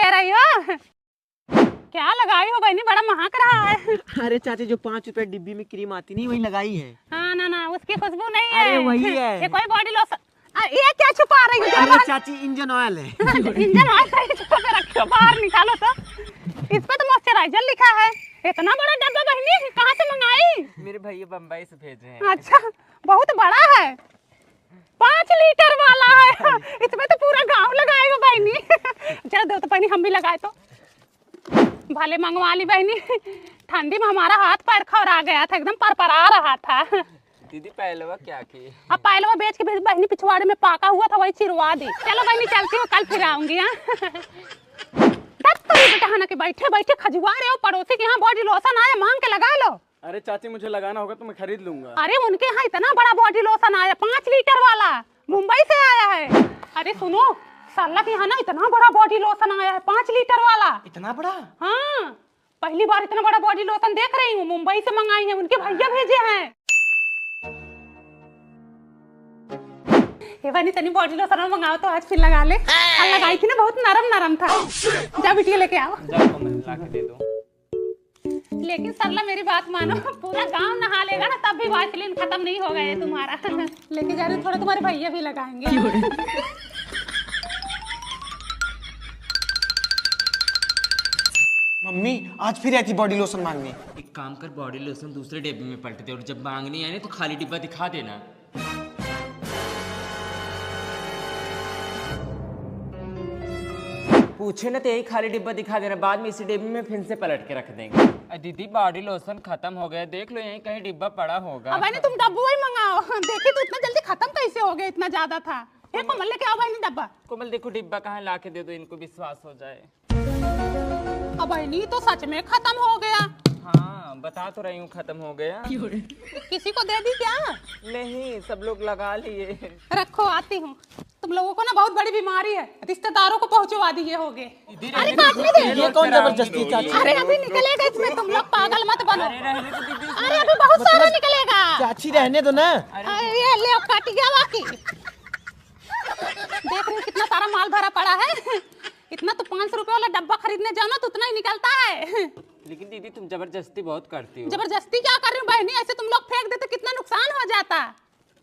ले रही हो? क्या लगाई हो बहनी, बड़ा महक रहा है। अरे चाची जो 5 रुपए डिब्बी में क्रीम आती नहीं वही लगाई है। हाँ ना ना, उसकी खुशबू नहीं है। अरे वही है। ये कोई बॉडी लोशन। ये क्या छुपा रही हो? अरे चाची इंजन ऑयल है। इंजन ऑयल सही छुपा के रखो, बाहर निकालो तो। इस पे तो मॉइस्चराइजर लिखा है। इतना बड़ा डब्बा बहनी कहाँ से मंगाई? मेरे भैया बम्बई से भेजे हैं। अच्छा, बहुत बड़ा है, 5 लीटर वाला है। इसमें तो पूरा गांव लगाएगा बहनी। चल दो तो बहनी, हम भी लगाए तो भले मंगवा ली बहनी। ठंडी में हमारा हाथ पैर खौरा गया था, एकदम परपरा रहा था। दीदी पहलवा क्या की? अब पहलवा बेच के फिर बहनी पिछवाड़े में पाका हुआ था वही चिरवा दी। चलो बहनी चलती हूँ, कल फिर आऊंगी। के बैठे बैठे खजुआ रहे हो, पड़ोसी के यहाँ बॉडी लोशन आया, मांग के लगा लो। अरे चाची मुझे लगाना होगा तो मैं खरीद लूंगा। अरे उनके यहाँ इतना बड़ा बॉडी लोशन आया, 5 लीटर वाला, मुंबई से आया है। अरे सुनो, साला के यहाँ ना इतना बड़ा बॉडी लोशन आया है, 5 लीटर वाला। इतना बड़ा? हाँ, पहली बार इतना बड़ा बॉडी लोशन देख रही हूँ। मुंबई से मंगाई है, उनके भैया भेजे हैं। ये बनी तनी बॉडी लोशन मंगाओ तो आज फिर लगा ले। कल लगाई थी ना, बहुत नरम नरम था। जा बिटिया लेके आओ। जाओ मैं ला के दे दूं। लेकिन सरला मेरी बात मानो, पूरा गांव नहा लेगा ना तब भी वाइसलिन खत्म नहीं होगा ये तुम्हारा। लेके जा रही, थोड़ा तुम्हारे भैया भी लगाएंगे। मम्मी आज फिर आई थी बॉडी लोशन मांगने। एक काम कर, बॉडी लोशन दूसरे डिब्बे में पलट दे और जब मांगनी आए तो खाली डिब्बा दिखा देना। पूछे ना तो यही खाली डिब्बा दिखा देना, बाद में इसी डिब्बे में फिर से पलट के रख देंगे। दीदी बॉडी लोशन खत्म हो गया, देख लो यहीं कहीं डिब्बा पड़ा होगा। अब तुम डब्बू ही मंगाओ। देखी तो इतना जल्दी खत्म कैसे हो गया, इतना ज्यादा था। कोमल लेके आओ बहनी डब्बा। कोमल देखो डिब्बा कहाँ, ला के दे दो, इनको विश्वास हो जाए। अब बहनी तो सच में खत्म हो गया। हाँ बता तो रही हूँ खत्म हो गया। किसी को दे दी क्या? नहीं, सब लोग लगा लिए। रखो, आती हूँ। तुम लोगों को ना बहुत बड़ी बीमारी है, रिश्तेदारों को पहुंचवा दिए होगे। अरे काटने दे। ये कौन जबरदस्ती चाची? अरे अभी निकलेगा इसमें, तुम लोग पागल मत बनो। अरे अभी बहुत सारा निकलेगा। चाची रहने दो ना। अरे ये ले, काट गया बाकी। देख रहे हो कितना सारा माल भरा पड़ा है। इतना तो 500 रुपए वाला डब्बा खरीदने जाओ ना तो उतना ही निकलता है। लेकिन दीदी तुम जबरदस्ती बहुत करती हो। जबरदस्ती क्या कर रही हूँ बहनी, ऐसे तुम लोग फेंक देते कितना नुकसान हो जाता।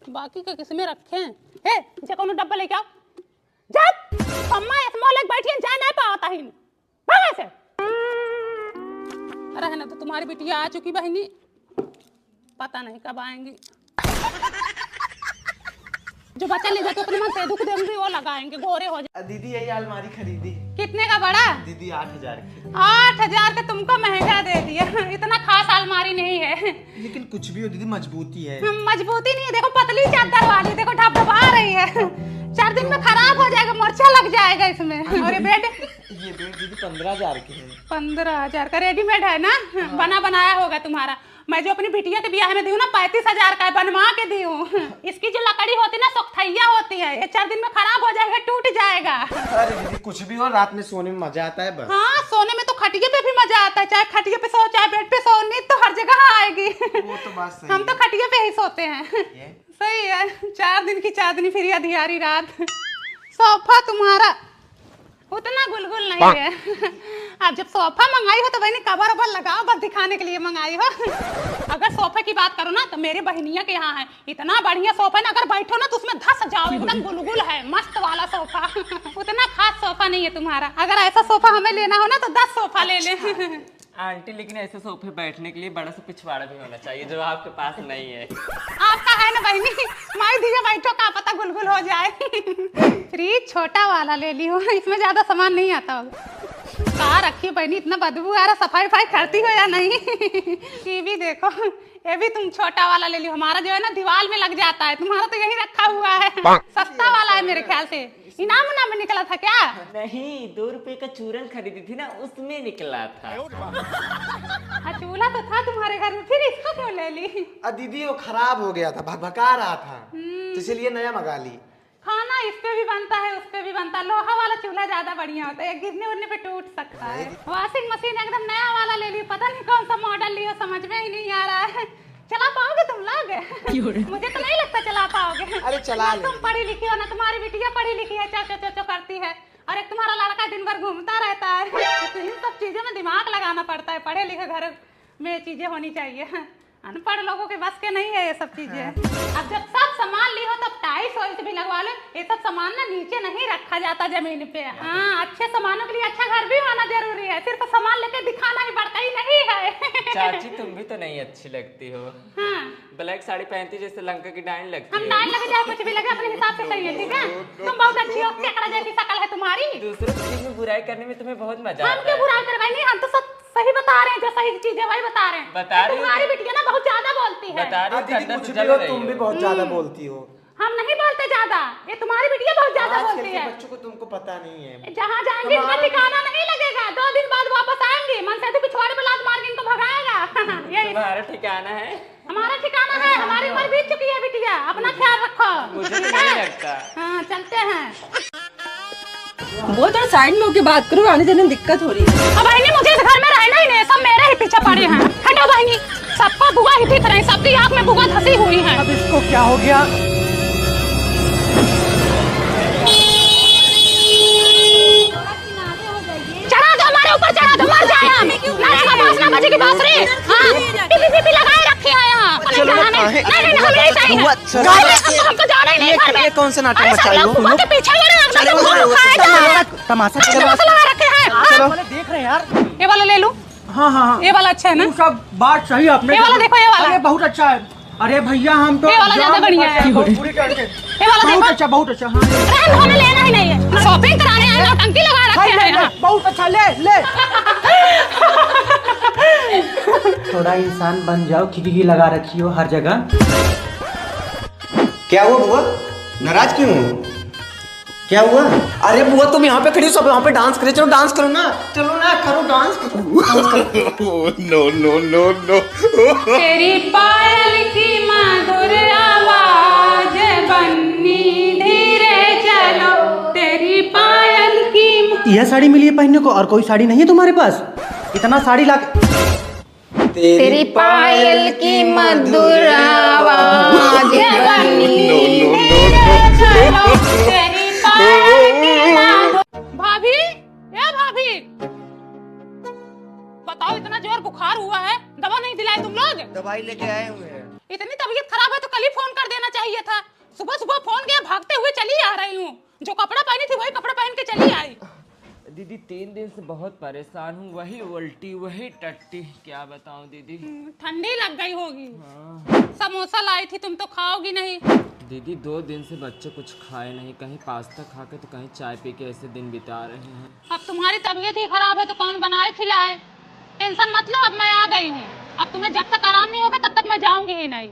बाकी के किसमें रखे हैं? जे कोनो डब्बा लेके आओ। जब अम्मा स्मॉल एक बैठी है, जाए नहीं पाता ही भाग ऐसे। अरे ना तो तुम्हारी बिटिया आ चुकी बहनी, पता नहीं कब आएंगी। जो बच्चा ले जाते अपने मन से दुख देंगे वो लगाएंगे, गोरे हो जाए। दीदी यही अलमारी खरीदी। कितने का बड़ा? दीदी 8000 की। 8000 का तुमको महंगा दे दिया। इतना खास अलमारी नहीं है। लेकिन कुछ भी हो दीदी, मजबूती है। मजबूती नहीं है, देखो पतली चादर वाली, देखो ढबढबा रही है। 4 दिन में खराब हो जाएगा, मोर्चा लग जाएगा इसमें। और ये बेड दीदी 15000 की है। 15000 का रेडीमेड है ना? बना बनाया होगा तुम्हारा। मैं जो अपनी बिटिया के ब्याह में दी हूँ ना 35000 का बनवा के दी हूँ। इसकी जो लकड़ी होती है ना सोखथैया होती है, ये 4 दिन में खराब हो जाएगा, टूट जाएगा। अरे दीदी कुछ भी हो, रात में सोने में मजा आता है बस। हाँ, सोने में तो खटिया पे भी मजा आता है, चाहे खटिया पे सो चाहे बेड पे सो, नींद तो हर जगह आएगी। वो तो बात सही हम तो खटिया पे ही सोते हैं। सही है, 4 दिन की चांदनी फिर अधियारी रात। सोफा तुम्हारा उतना गुलगुल नहीं है। अब जब सोफा मंगाई हो तो बहनी कवर वबर लगाओ, बस दिखाने के लिए मंगाई हो। अगर सोफे की बात करो ना तो मेरे बहनिया के यहाँ है, इतना बढ़िया सोफा है ना, अगर बैठो ना तो उसमें धस जाओ, एकदम गुलगुल है, मस्त वाला सोफा। उतना खास सोफा नहीं है तुम्हारा। अगर ऐसा सोफा हमें लेना हो ना तो 10 सोफा ले ले। आंटी लेकिन ऐसे सोफे बैठने के लिए बड़ा सा पिछवाड़ा भी होना चाहिए, जो आपके पास नहीं है। आपका है ना बहनी, माई दिया बैठो, का पता गुलगुल हो जाए। फ्रिज छोटा वाला ले ली हो, इसमें ज्यादा सामान नहीं आता होगा। कहाँ रखी बहनी, इतना बदबू आ रहा, सफाई वफाई करती हो या नहीं? टीवी देखो, ये भी तुम छोटा वाला ले लियो। हमारा जो है ना दीवार में लग जाता है, तुम्हारा तो यही रखा हुआ है। सस्ता वाला है मेरे ख्याल से। इनाम उनाम में निकला था क्या? नहीं, 2 रुपए का चूरन खरीदी थी ना, उसमें निकला था। चूल्हा तो था तुम्हारे घर में, फिर इसको क्यों ले ली? दीदी वो खराब हो गया था, भकभका रहा था, तो इसलिए नया मंगा ली। खाना इस पे भी बनता है, उस पे भी बनता है। लोहा वाला चूल्हा ज्यादा बढ़िया होता है, गिरने उड़ने पे टूट सकता है। वॉशिंग मशीन एकदम नया वाला ले ली, पता नहीं कौन सा मॉडल लिया, समझ में ही नहीं आ रहा है। चला पाओगे तुम लोग? मुझे तो नहीं लगता चला पाओगे। अरे चला ले। तुम पढ़ी लिखी हो ना, तुम्हारी बिटिया पढ़ी लिखी है, चो चो चो करती है। और एक तुम्हारा लड़का दिन भर घूमता रहता है। तो इन सब चीजों में दिमाग लगाना पड़ता है, पढ़े लिखे घर में चीजें होनी चाहिए। अनपढ़ लोगों के बस के नहीं है ये सब चीजें। अब जब सब सामान ली हो तब टाइल्स वाइल्स भी लगवा लो। ये सब सामान ना नीचे नहीं रखा जाता जमीन पे। हाँ, अच्छे सामानों के लिए अच्छा घर भी होना जरूरी है, सिर्फ सामान लेके दिखाना ही पड़ता ही नहीं है। चाची तुम भी तो नहीं अच्छी लगती हो। हाँ, ब्लैक साड़ी पहनती जैसे लंका की डाइन लगती हम है। डाल लगे चाहे कुछ भी लगे अपने हिसाब से सही है, ठीक है? तुम बहुत अच्छी हो, केकड़ा जैसी शक्ल है तुम्हारी। दूसरों की चीज में बुराई करने में तुम्हें बहुत मजा हम आता क्यों है। बुराई करवाई? नहीं, हम तो सब सही बता रहे हैं, जो सही चीज है वही बता रहे हैं। बता रही हो तुम्हारी बिटिया ना बहुत ज्यादा बोलती है। बता रही हो, दीदी अंदर कुछ से भी जल हो, रही तुम भी हो। बहुत ज्यादा बोलती हो। हम नहीं बोलते ज्यादा, ये तुम्हारी बिटिया बहुत ज्यादा आजकल बोलती के है। बच्चों को तुमको पता नहीं है। जहाँ जाएंगे इनका ठिकाना नहीं लगेगा, 2 दिन बाद वापस आएंगे, मन से तो पिछवाड़े पे लात मार के इनको भगाएगा। यही तुम्हारा ठिकाना है? हमारा ठिकाना है, हमारी उम्र बीत चुकी है बिटिया, अपना ख्याल रखो। मुझे तो नहीं लगता। हाँ, चलते हैं। वो तो साइड में होके बात करो, आने जाने में दिक्कत हो रही है। अब बहनी मुझे इस घर में रहना ही नहीं, सब मेरे ही पीछे पड़े हैं। हटो बहनी, सबको बुआ ही दिख रहे हैं, सबकी आँख में बुआ धसी हुई है। अब इसको क्या हो गया? चढ़ा दो हमारे ऊपर, चढ़ा दो, मर जाए हम। नाचना बाजना बजे की बांसुरी। हाँ, पीपी लगाए रखे हैं यहाँ। चलो ना, नहीं, हम यही चाहिए। हमको जाना ही नहीं घर में। ये कौन से नाटक अरे मचाई हो? बुआ के पीछे वाले लगता है, बुआ खाएगा। तमाशा तमाशा लगा रखे हैं। चलो। देख रहे हैं यार। ये वाला ले लूं? हाँ हाँ हाँ, ये वाला अच्छा है ना? सब बात सही आपने। ये वाला देखो, ये वाला। अरे बहुत अच्छा है। अरे भैया हम तो ये वाला ज्यादा बढ़िया है। पूरी करके ये वाला बहुत देखो। अच्छा, बहुत अच्छा। हाँ अरे हमें लेना ही नहीं है, शॉपिंग कराने आए हैं, टंकी लगा रखे हैं यहाँ। बहुत अच्छा, ले ले। थोड़ा इंसान बन जाओ, खिड़की लगा रखी हो हर जगह। क्या हुआ बुआ? नाराज क्यों हो? क्या हुआ? अरे बुआ तुम यहाँ पे खड़ी हो, सब यहाँ पे डांस करे, चलो डांस करो ना, चलो ना, करो डांस करो। no. तेरी पायल की मधुर आवाज बन्नी धीरे चलो, तेरी पायल की। यह साड़ी मिली है पहनने को, और कोई साड़ी नहीं है तुम्हारे पास? इतना साड़ी ला तेरी पायल की मधुर आवाज बन्नी धीरे चलो, तेरी पायल की मधुर। भाभी, ये भाभी, बताओ इतना जोर बुखार हुआ है, दवा नहीं दिलाए तुम लोग? दवाई लेके आए हुए हैं। इतनी तबीयत खराब है तो कल ही फोन कर देना चाहिए था। सुबह सुबह फोन किया, भागते हुए चली आ रही हूँ। जो कपड़ा पहनी थी वही कपड़ा पहन के चली आई। दीदी 3 दिन से बहुत परेशान हूँ, वही उल्टी वही टट्टी, क्या बताऊँ दीदी। ठंडी लग गई होगी। समोसा लाई थी, तुम तो खाओगी नहीं। दीदी 2 दिन से बच्चे कुछ खाए नहीं, कहीं पास्ता खा के तो कहीं चाय पी के ऐसे दिन बिता रहे हैं। अब तुम्हारी तबीयत ही खराब है तो कौन बनाए खिलाए? टेंशन मत लो, अब मैं आ गई हूँ। अब तुम्हें जब तक आराम नहीं होगा तब तक मैं जाऊंगी ही नहीं।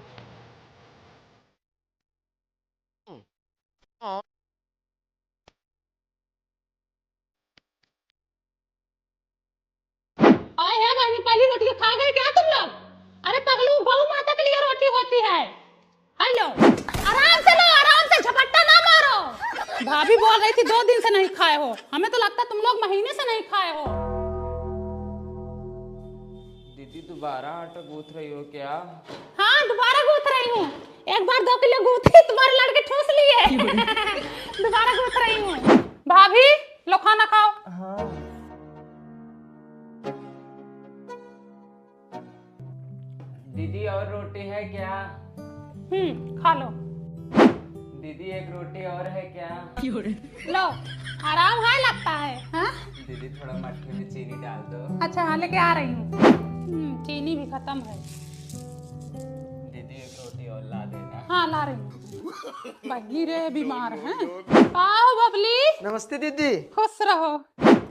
आए हैं बहनी, पहली रोटी खा गए क्या तुम लोग? अरे पगलू, गौ माता के लिए रोटी होती है। हेलो, आराम से लो, आराम से, झपट्टा ना मारो। भाभी बोल रही थी 2 दिन से नहीं खाए हो, हमें तो लगता तुम लोग महीने से नहीं खाए हो। दीदी दोबारा आटा गूंथ रही हो क्या? हाँ, दोबारा गूंथ रही हूँ। एक बार 2 किलो गूंथी, तुम्हारे लड़के ठूस लिए। दोबारा गूंथ रही हूँ। भाभी लो खाना खाओ। हाँ। दीदी और रोटी है क्या? खा लो। दीदी एक रोटी और है क्या? लो, आराम है लगता है। हाँ? दीदी थोड़ा मट्ठे में चीनी डाल दो। अच्छा हाँ, लेके आ रही हूँ। चीनी भी खत्म है। दीदी एक रोटी और ला देना। हाँ, ला रही हूँ। बहनी रे बीमार हैं। आओ बबली। नमस्ते दीदी। खुश रहो।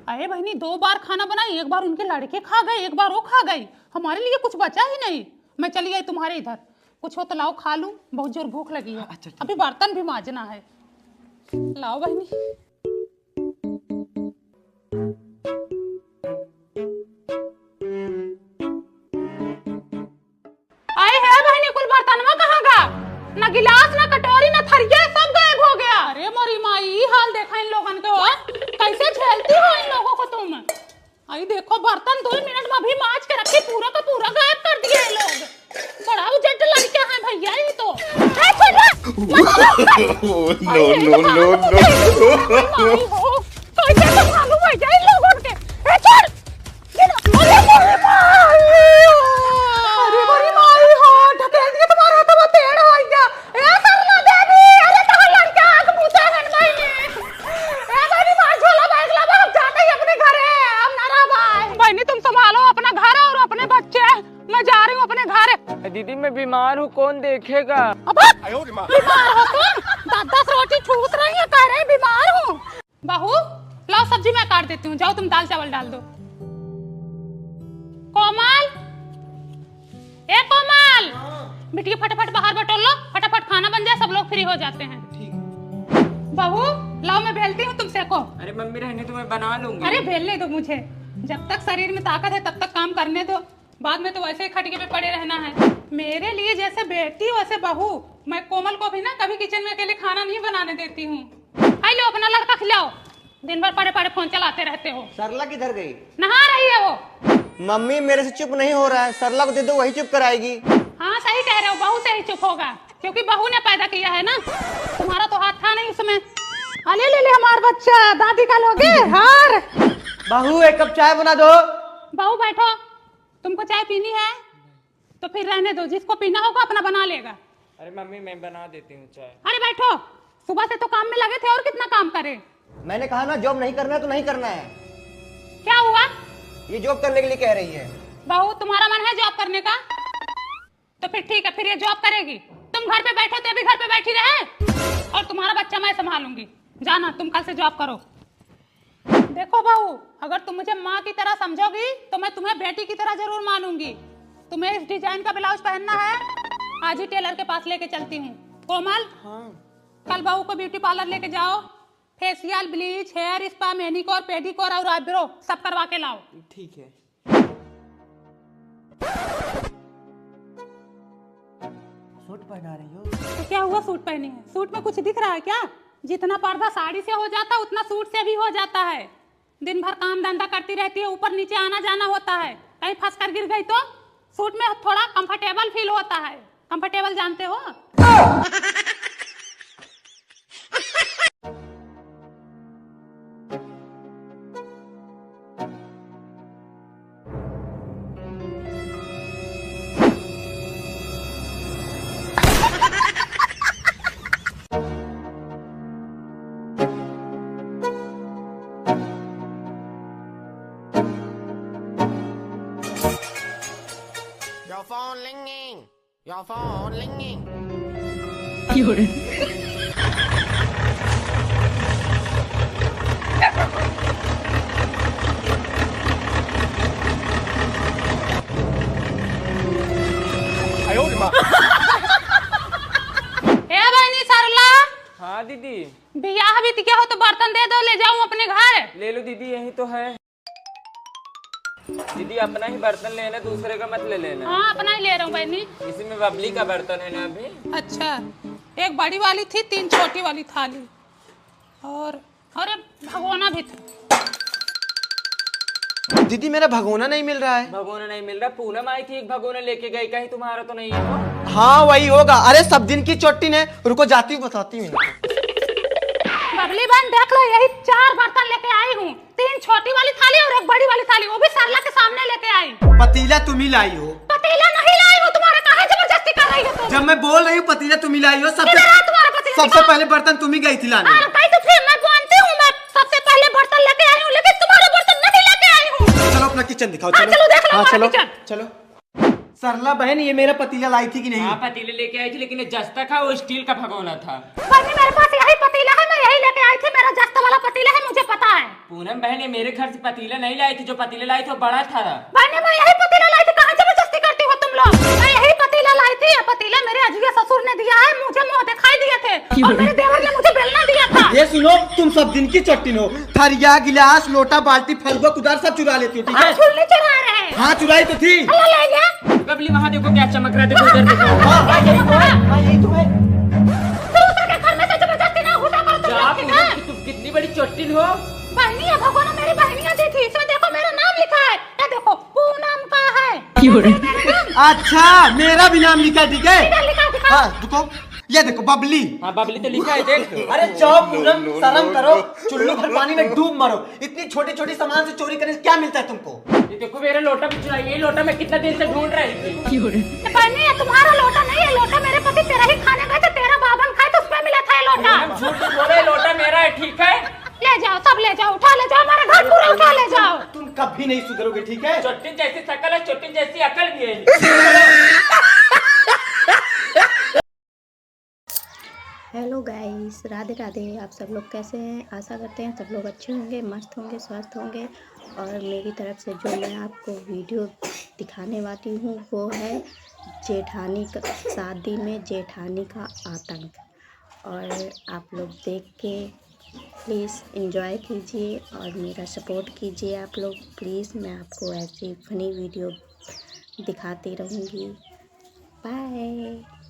अरे बहनी 2 बार खाना बनाई, एक बार उनके लड़के खा गए, एक बार वो खा गई, हमारे लिए कुछ बचा ही नहीं। मैं चली आई तुम्हारे इधर, कुछ हो तो लाओ खा लूं, बहुत जोर भूख लगी है। अभी बर्तन भी मांजना है। लाओ बहनी। आए है बहनी, कुल बर्तन में कहाँ गा? ना गिलास, ना कटोरी, ना थरिया, सब गायब हो गया। अरे मोरी माई, हाल देखा इन लोगन के हो, कैसे झेलती हो इन लोगों को तुम? आई देखो, बर्तन 2 मिनट में अभी मांज के रखे, पूरा का पूरा गायब कर दिए ये लोग। बड़ा उजट लड़के हैं भैया ये तो। No. हो, कैसे संभालूं भैया इन लोगों के? ए छोड़! अरे मेरी माई! अरे मेरी माई हो! ढकेल दिया तुम्हारा हाथ में पेड़ हो गया। ए सरला देवी! अरे कहाँ लड़का आग मुझे हन भाई ने? ए मेरी माँ झोला बैग ला हम जाते ही अपने घर है। हम ना रहा भाई। बहनी तुम संभालो अपना घर और अपने बच्चे। मैं जा रही हूँ अपने घर। दीदी मैं बीमार हूँ, कौन देखेगा? अब बीमार हो तुम? 10-10 रोटी ठूस रही है, कह रही बीमार हूँ। बहू लाओ सब्जी मैं काट देती हूँ, जाओ तुम दाल चावल डाल दो। कोमल, ए कोमल, बिटिया फटाफट बाहर बटोर लो, फटाफट खाना बन जाए, सब लोग फ्री हो जाते हैं। बहू लाओ मैं बेलती हूँ, तुम सेको। अरे मम्मी रहने तो मैं बना लूंगी। अरे बेलने दो मुझे, जब तक शरीर में ताकत है तब तक काम करने दो, बाद में तो वैसे ही खटिके पे पड़े रहना है। मेरे लिए जैसे बेटी वैसे बहू। मैं कोमल को भी ना कभी किचन में अकेले खाना नहीं बनाने देती हूँ। आई लो अपना लड़का खिलाओ, दिन भर पड़े पड़े फोन चलाते रहते हो। सरला किधर गई? नहा रही है वो। मम्मी मेरे से चुप नहीं हो रहा है, सरला को दे दो वही चुप कराएगी। हाँ सही कह रहे हो, बहू से ही चुप होगा, क्योंकि बहू ने पैदा किया है ना, तुम्हारा तो हाथ था नहीं उसमें। अले ले ले हमारा बच्चा, दादी का लोगे हार। बहू एक कप चाय बना दो। बहू बैठो, तुमको चाय पीनी है तो फिर रहने दो, जिसको पीना होगा अपना बना लेगा। अरे मम्मी मैं बना देती हूँ चाय। अरे बैठो, सुबह से तो काम में लगे थे, और कितना काम करे। मैंने कहा ना जॉब नहीं करना है तो नहीं करना है। क्या हुआ? ये जॉब करने के लिए कह रही है। बहू तुम्हारा मन है जॉब करने का तो फिर ठीक है, फिर ये जॉब करेगी। तुम घर पे बैठे तो अभी घर पे बैठी रहे, और तुम्हारा बच्चा मैं संभालूंगी। जाना तुम कल से जॉब करो। देखो बहू, अगर तुम मुझे माँ की तरह समझोगी तो मैं तुम्हें बेटी की तरह जरूर मानूंगी। तुम्हें इस डिजाइन का ब्लाउज पहनना है, आज ही टेलर के पास लेके चलती हूँ। कोमल, कल बहू को ब्यूटी पार्लर लेके जाओ, facial, bleach, hair spa, manicure, pedicure और आईब्रो सब करवा के लाओ। ठीक है। सूट पहना रही हो तो क्या हुआ, सूट पहनी है? सूट में कुछ दिख रहा है क्या? जितना पर्दा साड़ी से हो जाता है उतना सूट से भी हो जाता है। दिन भर काम धंधा करती रहती है, ऊपर नीचे आना जाना होता है, कहीं फंस कर गिर गई तो सूट में थोड़ा कंफर्टेबल फील होता है। कंफर्टेबल जानते हो? Your phone ringing. Your phone ringing. ए बहनी सरला, हाँ दीदी। बियाह भी क्या हो तो बर्तन दे दो, ले जाऊं अपने घर। ले लो दीदी, यही तो है। दीदी अपना ही बर्तन लेना, दूसरे का मत ले लेना। हाँ अपना ही ले रहा हूँ बहनी। इसी में बबली का बर्तन है ना अभी। अच्छा, एक बड़ी वाली थी, 3 छोटी वाली थाली, और एक भगोना भी था। दीदी मेरा भगोना नहीं मिल रहा है। भगोना नहीं मिल रहा? पूनम आई थी, एक भगोना लेके गई, कहीं तुम्हारा तो नहीं है? हाँ वही होगा। अरे सब दिन की चोटी ने, रुको जाती हूँ बताती हूँ। बबली बहन देख लो, यही 4 बर्तन लेके आई हूँ, 3 छोटी वाली थाली और एक बड़ी वाली थाली, वो भी सरला के सामने लेके आई। पतीला तुम ही लाई हो। पतीला नहीं लाई हूँ, तुम्हारा काहे जबरदस्ती कर रही हो तुम? जब मैं बोल रही हूँ पतीला तुम ही लाई हो, किधर है तुम्हारा पतीला? सबसे पहले बर्तन तुम ही गई थी लाने। कहीं तो फिर मैं जानती हूँ, मैं सबसे पहले बर्तन लेके आई हूँ, लेकिन तुम्हारा बर्तन नहीं लेके आई हूँ। चलो अपना किचन दिखाओ। हाँ, चलो देख लो हाँ, हमारा चलो किचन। चलो। सरला बहन ये मेरा पतीला लाई थी कि नहीं? हाँ पतीले लेके आई थी, लेकिन ये जस्ता था, वो स्टील का भगोना था। बहनी मेरे पास यही पतीला है, मैं यही लेके आई थी, मेरा जस्ता वाला पतीला है, मुझे पता है। पूनम बहन ये मेरे घर से पतीला नहीं लाई थी, जो पतीला लाई थी वो बड़ा था। बहनी मैं यही पतीला लाई थी, कहाँ जबरदस्ती करती हो तुम लोग? मैं यही पतीला लाई थी, ये पतीला मेरे अजय ससुर ने दिया है, मुझे मुंह दिखाई दिए थे, और मेरे देवर ने मुझे बेलना दिया था। ये सुनो, तुम सब दिन की चट्टी हो, थरिया गिलास लोटा बाल्टी फलगो कुदार सब चुरा लेती हो, ठीक है? छुल्ली चुरा रहे हैं। हाँ चुराई तो थी। अल्लाह ले गया। बबली वहाँ देखो क्या चमक रहा है, देखो उधर देखो। दूसरे के घर में से जबरदस्ती ना घुसा करो तुम जा लोग, ठीक पूनम, है? कि तुम कितनी बड़ी चोटिल हो। बहनी ये भगोना मेरी बहनियां दी थी, इसमें देखो मेरा नाम लिखा है, ये देखो पूनम का है। अच्छा मेरा भी नाम लिखा, ठीक है? इधर लिखा दिखा। हाँ रुको, ये देखो बबली। हाँ बबली तो लिखा है, देख लो। अरे जाओ पूनम, शर्म करो, चुल्लू भर पानी में डूब मरो। इतनी छोटी छोटी सामान से चोरी करने से क्या मिलता है तुमको? ये देखो मेरा लोटा भी चुराई, ये लोटा मैं कितना दिन से ढूंढ रही थी। नहीं है तुम्हारा लोटा नहीं है, लोटा मेरे पति तेरा ही खाने गए थे, तेरा बावन खाए तो उसमें मिला था ये लोटा। हम झूठ बोल रहे, लोटा मेरा है, ठीक है? ले जाओ, सब ले जाओ, उठा ले जाओ, हमारा घर पूरा उठा ले जाओ। तुम कभी नहीं सुधरोगे, ठीक है? चोटिन जैसी शकल है, चोटिन जैसी अकल भी है। Hello guys, Radhe Radhe. आप सब लोग कैसे हैं? आशा करते हैं सब लोग अच्छे होंगे, मस्त होंगे, स्वस्थ होंगे। और मेरी तरफ से जो मैं आपको वीडियो दिखाने वाली हूँ वो है जेठानी का शादी में जेठानी का आतंक। और आप लोग देख के प्लीज़ एंजॉय कीजिए और मेरा सपोर्ट कीजिए आप लोग प्लीज़। मैं आपको ऐसी फनी वीडियो दिखाती रहूँगी। बाय।